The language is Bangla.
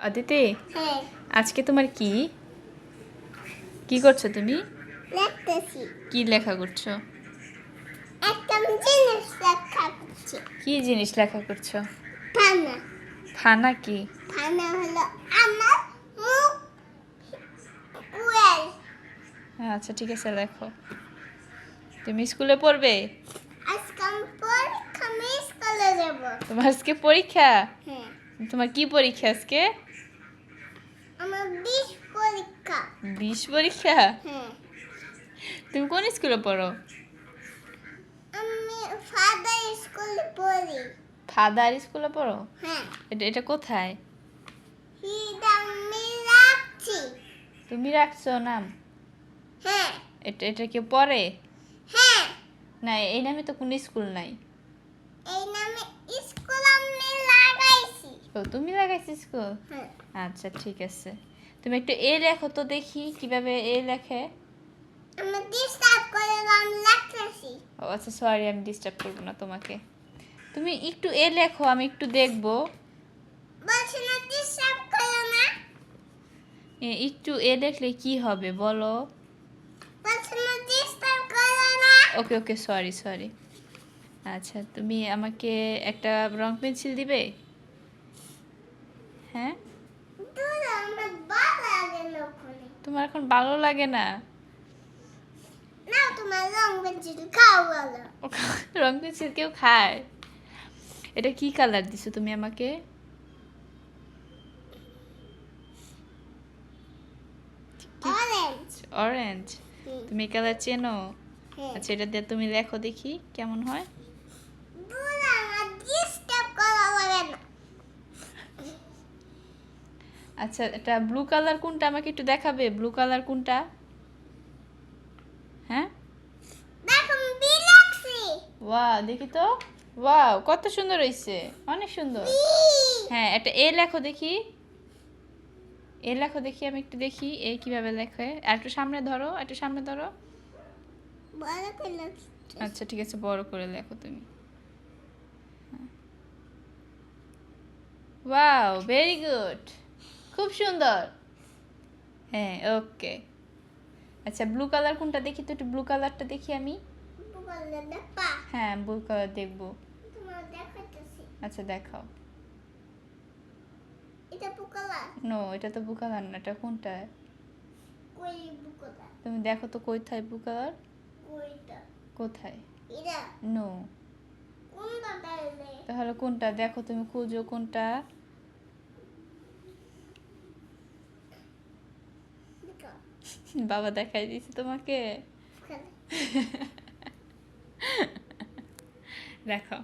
অদিতি, হ্যাঁ আজকে তোমার কি কি করছো তুমি? লিখতেছি। কি লেখা করছো? একটা জিনিস লেখা করছি। কি জিনিস লেখা করছো? ফানা। ফানা কি? ফানা হলো আমার মুখ ওয়েল। আচ্ছা ঠিক আছে, লেখো। তুমি স্কুলে পড়বে? আজকে আমি পরীক্ষা মিস করে যাব। তোমার আজকে পরীক্ষা? হ্যাঁ তোমার কি পরীক্ষা আজকে? আমার 20 পরীক্ষা। 20 পরীক্ষা? হ্যাঁ তুমি কোন স্কুলে পড়ো? আমি ফাদার স্কুলে পড়ি। ফাদার স্কুলে পড়ো? হ্যাঁ এটা কোথায়? হিটা আমি রাখছি। তুমি রাখছো নাম? হ্যাঁ এটা কেউ পড়ে? হ্যাঁ না, এই নামে তো কোনো স্কুল নাই। এই নামে স্কুল আমি লাগাইছি। ও, তুমি লাগাইছো স্কুল? হ্যাঁ আচ্ছা ঠিক আছে। তুমি একটু এ লেখো তো দেখি কিভাবে এ লেখে। আমি ডিস্টার্ব করে আমি লিখতেছি। ও আচ্ছা, সরি, আমি ডিস্টার্ব করবো না তোমাকে। তুমি একটু এ লেখো, আমি একটু দেখবো। বলছি না ডিস্টার্ব করো না। একটু এ লেখলে কি হবে বলো? বলছি না ডিস্টার্ব করো না। ওকে ওকে, সরি সরি। আচ্ছা, তুমি আমাকে একটা রং পেন্সিল দিবে? হ্যাঁ, দূর আমার ভালো লাগে না ওখানে। তোমার এখন ভালো লাগে না? না তোমার রং পেন্সিল খাও বলো। রং পেন্সিল কেউ খায়? এটা কি কালার দিছো তুমি আমাকে? অরেঞ্জ। অরেঞ্জ? তুমি কালার চেনো? হ্যাঁ আচ্ছা, এটা দিয়ে তুমি লেখো দেখি কেমন হয়। দূর আমার ডিস্টার্ব করা লাগে না। আচ্ছা, এটা ব্লু কালার কোনটা আমাকে একটু দেখাবে? ব্লু কালার কোনটা? হ্যাঁ, দেখো আমি বি লিখছি। ওয়াও, দেখি তো। ওয়াও, কত সুন্দর হয়েছে, অনেক সুন্দর। বি। হ্যাঁ, এটা এ লেখো দেখি। এ লেখো দেখি, আমি একটু দেখি এ কিভাবে লেখে। আর একটু সামনে ধরো, একটু সামনে ধরো। বড় করে লিখছি। আচ্ছা ঠিক আছে, বড় করে লেখো তুমি। ওয়াও, ভেরি গুড, খুব সুন্দর। হ্যাঁ, ওকে। আচ্ছা, ব্লু কালার কোনটা দেখি তো, একটু ব্লু কালারটা দেখি আমি। বললে না পা। হ্যাঁ, ব্লু কালার দেখবো। তোমার দেখাইতেছি। আচ্ছা দেখাও। এটা পুকলা। নো, এটা তো ব্লু কালার না, এটা কোনটা? কই পুকলা? তুমি দেখো তো কোথায় ব্লু কালার। কইটা? কোথায়? এটা নো। কোনটা তাইলে? তাহলে কোনটা দেখো, তুমি খুঁজো কোনটা। দেখো বাবা দেখাই দিয়েছে তোমাকে। ওখানে। দেখো।